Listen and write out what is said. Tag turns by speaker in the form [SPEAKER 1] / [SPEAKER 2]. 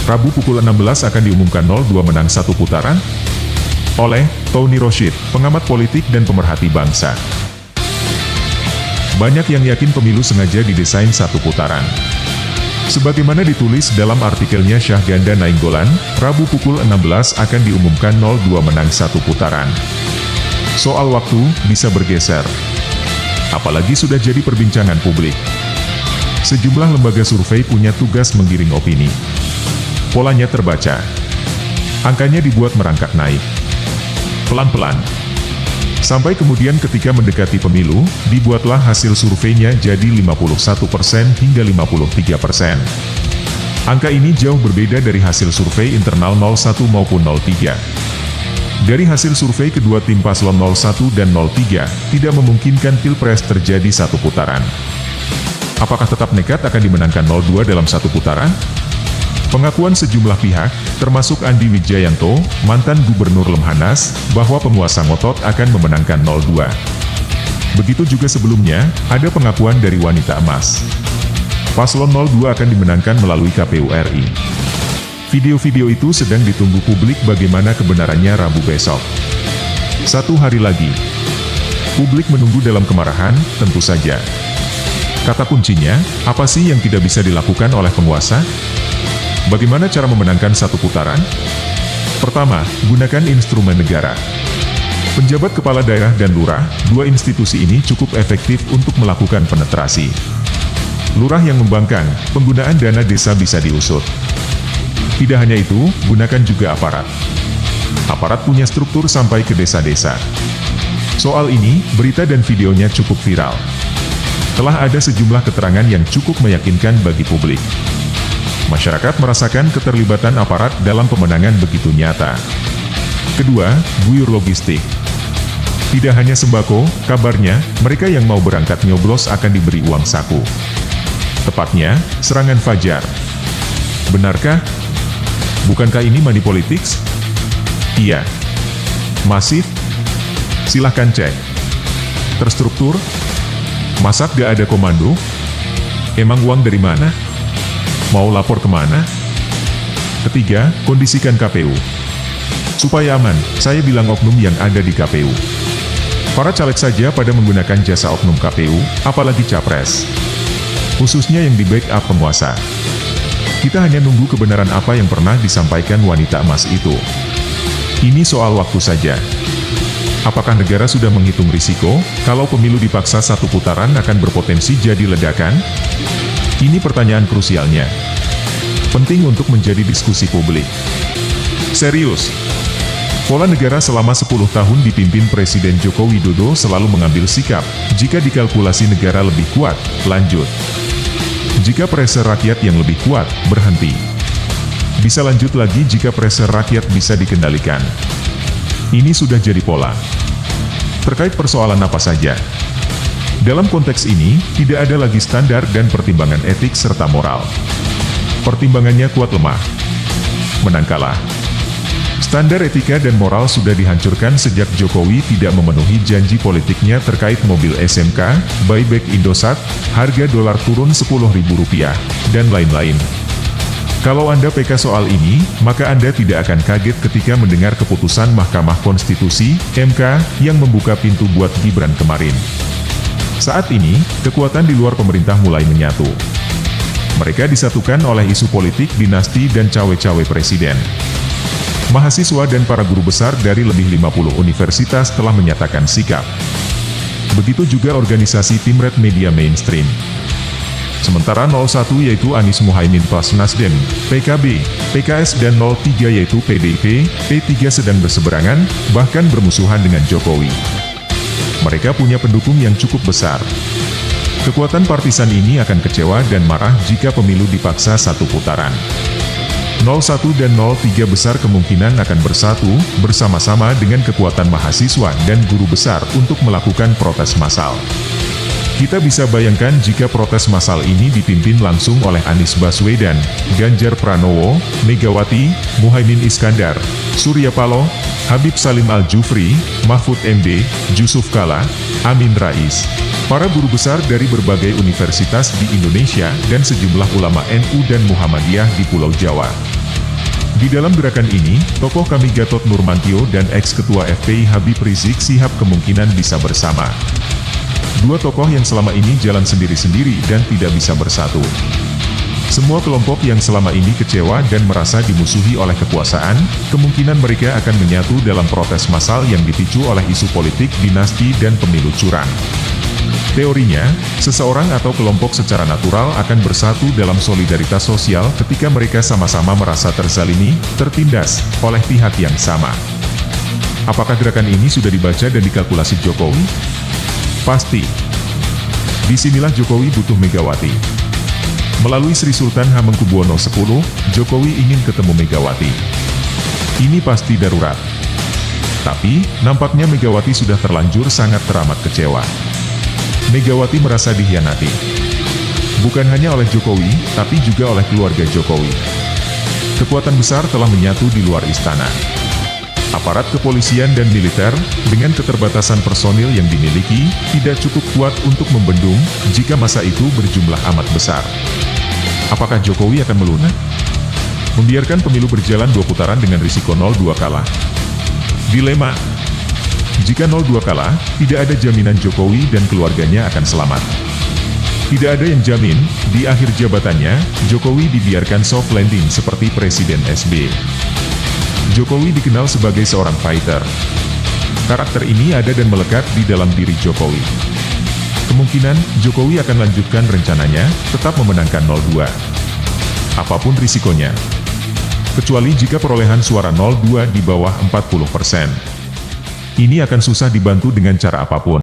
[SPEAKER 1] Rabu pukul 16 akan diumumkan 02 menang satu putaran? Oleh Tony Roshid, pengamat politik dan pemerhati bangsa. Banyak yang yakin pemilu sengaja didesain satu putaran. Sebagaimana ditulis dalam artikelnya Syahganda Nainggolan, Rabu pukul 16 akan diumumkan 02 menang satu putaran. Soal waktu, bisa bergeser. Apalagi sudah jadi perbincangan publik. Sejumlah lembaga survei punya tugas menggiring opini. Polanya terbaca. Angkanya dibuat merangkak naik. Pelan-pelan. Sampai kemudian ketika mendekati pemilu, dibuatlah hasil surveinya jadi 51% hingga 53%. Angka ini jauh berbeda dari hasil survei internal 01 maupun 03. Dari hasil survei kedua tim paslon 01 dan 03, tidak memungkinkan Pilpres terjadi satu putaran. Apakah tetap nekat akan dimenangkan 02 dalam satu putaran? Pengakuan sejumlah pihak, termasuk Andi Wijayanto, mantan Gubernur Lemhanas, bahwa penguasa ngotot akan memenangkan 02. Begitu juga sebelumnya, ada pengakuan dari Wanita Emas. Paslon 02 akan dimenangkan melalui KPU RI. Video-video itu sedang ditunggu publik bagaimana kebenarannya Rabu besok. Satu hari lagi. Publik menunggu dalam kemarahan, tentu saja. Kata kuncinya, apa sih yang tidak bisa dilakukan oleh penguasa? Bagaimana cara memenangkan satu putaran? Pertama, gunakan instrumen negara. Penjabat kepala daerah dan lurah, dua institusi ini cukup efektif untuk melakukan penetrasi. Lurah yang membangkang, penggunaan dana desa bisa diusut. Tidak hanya itu, gunakan juga aparat. Aparat punya struktur sampai ke desa-desa. Soal ini, berita dan videonya cukup viral. Telah ada sejumlah keterangan yang cukup meyakinkan bagi publik. Masyarakat merasakan keterlibatan aparat dalam pemenangan begitu nyata. Kedua, guyur logistik. Tidak hanya sembako, kabarnya, mereka yang mau berangkat nyoblos akan diberi uang saku. Tepatnya, serangan fajar. Benarkah? Bukankah ini money politics? Iya. Masif? Silahkan cek. Terstruktur? Masa gak ada komando? Emang uang dari mana? Mau lapor kemana? Ketiga, kondisikan KPU. Supaya aman, saya bilang oknum yang ada di KPU. Para caleg saja pada menggunakan jasa oknum KPU, apalagi capres. Khususnya yang di backup penguasa. Kita hanya nunggu kebenaran apa yang pernah disampaikan Wanita Emas itu. Ini soal waktu saja. Apakah negara sudah menghitung risiko, kalau pemilu dipaksa satu putaran akan berpotensi jadi ledakan? Ini pertanyaan krusialnya. Penting untuk menjadi diskusi publik. Serius. Pola negara selama 10 tahun dipimpin Presiden Joko Widodo selalu mengambil sikap, jika dikalkulasi negara lebih kuat, lanjut. Jika pressure rakyat yang lebih kuat, berhenti. Bisa lanjut lagi jika pressure rakyat bisa dikendalikan. Ini sudah jadi pola. Terkait persoalan apa saja. Dalam konteks ini, tidak ada lagi standar dan pertimbangan etik serta moral. Pertimbangannya kuat lemah. Menang kalah. Standar etika dan moral sudah dihancurkan sejak Jokowi tidak memenuhi janji politiknya terkait mobil SMK, buyback Indosat, harga dolar turun Rp10.000, dan lain-lain. Kalau Anda PK soal ini, maka Anda tidak akan kaget ketika mendengar keputusan Mahkamah Konstitusi, MK, yang membuka pintu buat Gibran kemarin. Saat ini, kekuatan di luar pemerintah mulai menyatu. Mereka disatukan oleh isu politik dinasti dan cawe-cawe presiden. Mahasiswa dan para guru besar dari lebih 50 universitas telah menyatakan sikap. Begitu juga organisasi tim Red Media Mainstream. Sementara 01 yaitu Anies Muhaimin plus Nasdem, PKB, PKS dan 03 yaitu PDIP, P3 sedang berseberangan, bahkan bermusuhan dengan Jokowi. Mereka punya pendukung yang cukup besar. Kekuatan partisan ini akan kecewa dan marah jika pemilu dipaksa satu putaran. 01 dan 03 besar kemungkinan akan bersatu, bersama-sama dengan kekuatan mahasiswa dan guru besar untuk melakukan protes massal. Kita bisa bayangkan jika protes massal ini dipimpin langsung oleh Anies Baswedan, Ganjar Pranowo, Megawati, Muhaimin Iskandar, Surya Paloh, Habib Salim Al-Jufri, Mahfud MD, Yusuf Kala, Amin Rais, para guru besar dari berbagai universitas di Indonesia dan sejumlah ulama NU dan Muhammadiyah di Pulau Jawa. Di dalam gerakan ini, tokoh kami Gatot Nurmantio dan ex-ketua FPI Habib Rizik Syihab kemungkinan bisa bersama. Dua tokoh yang selama ini jalan sendiri-sendiri dan tidak bisa bersatu. Semua kelompok yang selama ini kecewa dan merasa dimusuhi oleh kekuasaan, kemungkinan mereka akan menyatu dalam protes massal yang dipicu oleh isu politik dinasti dan pemilu curang. Teorinya, seseorang atau kelompok secara natural akan bersatu dalam solidaritas sosial ketika mereka sama-sama merasa terzalimi, tertindas, oleh pihak yang sama. Apakah gerakan ini sudah dibaca dan dikalkulasi Jokowi? Pasti. Disinilah Jokowi butuh Megawati. Melalui Sri Sultan Hamengkubuwono X, Jokowi ingin ketemu Megawati. Ini pasti darurat. Tapi, nampaknya Megawati sudah terlanjur sangat teramat kecewa. Megawati merasa dikhianati. Bukan hanya oleh Jokowi, tapi juga oleh keluarga Jokowi. Kekuatan besar telah menyatu di luar istana. Aparat kepolisian dan militer, dengan keterbatasan personil yang dimiliki, tidak cukup kuat untuk membendung, jika massa itu berjumlah amat besar. Apakah Jokowi akan melunak? Membiarkan pemilu berjalan 2 putaran dengan risiko 0-2 kalah. Dilema. Jika 0-2 kalah, tidak ada jaminan Jokowi dan keluarganya akan selamat. Tidak ada yang jamin, di akhir jabatannya, Jokowi dibiarkan soft landing seperti Presiden SBY. Jokowi dikenal sebagai seorang fighter. Karakter ini ada dan melekat di dalam diri Jokowi. Kemungkinan, Jokowi akan lanjutkan rencananya, tetap memenangkan 0-2. Apapun risikonya. Kecuali jika perolehan suara 0-2 di bawah 40%. Ini akan susah dibantu dengan cara apapun.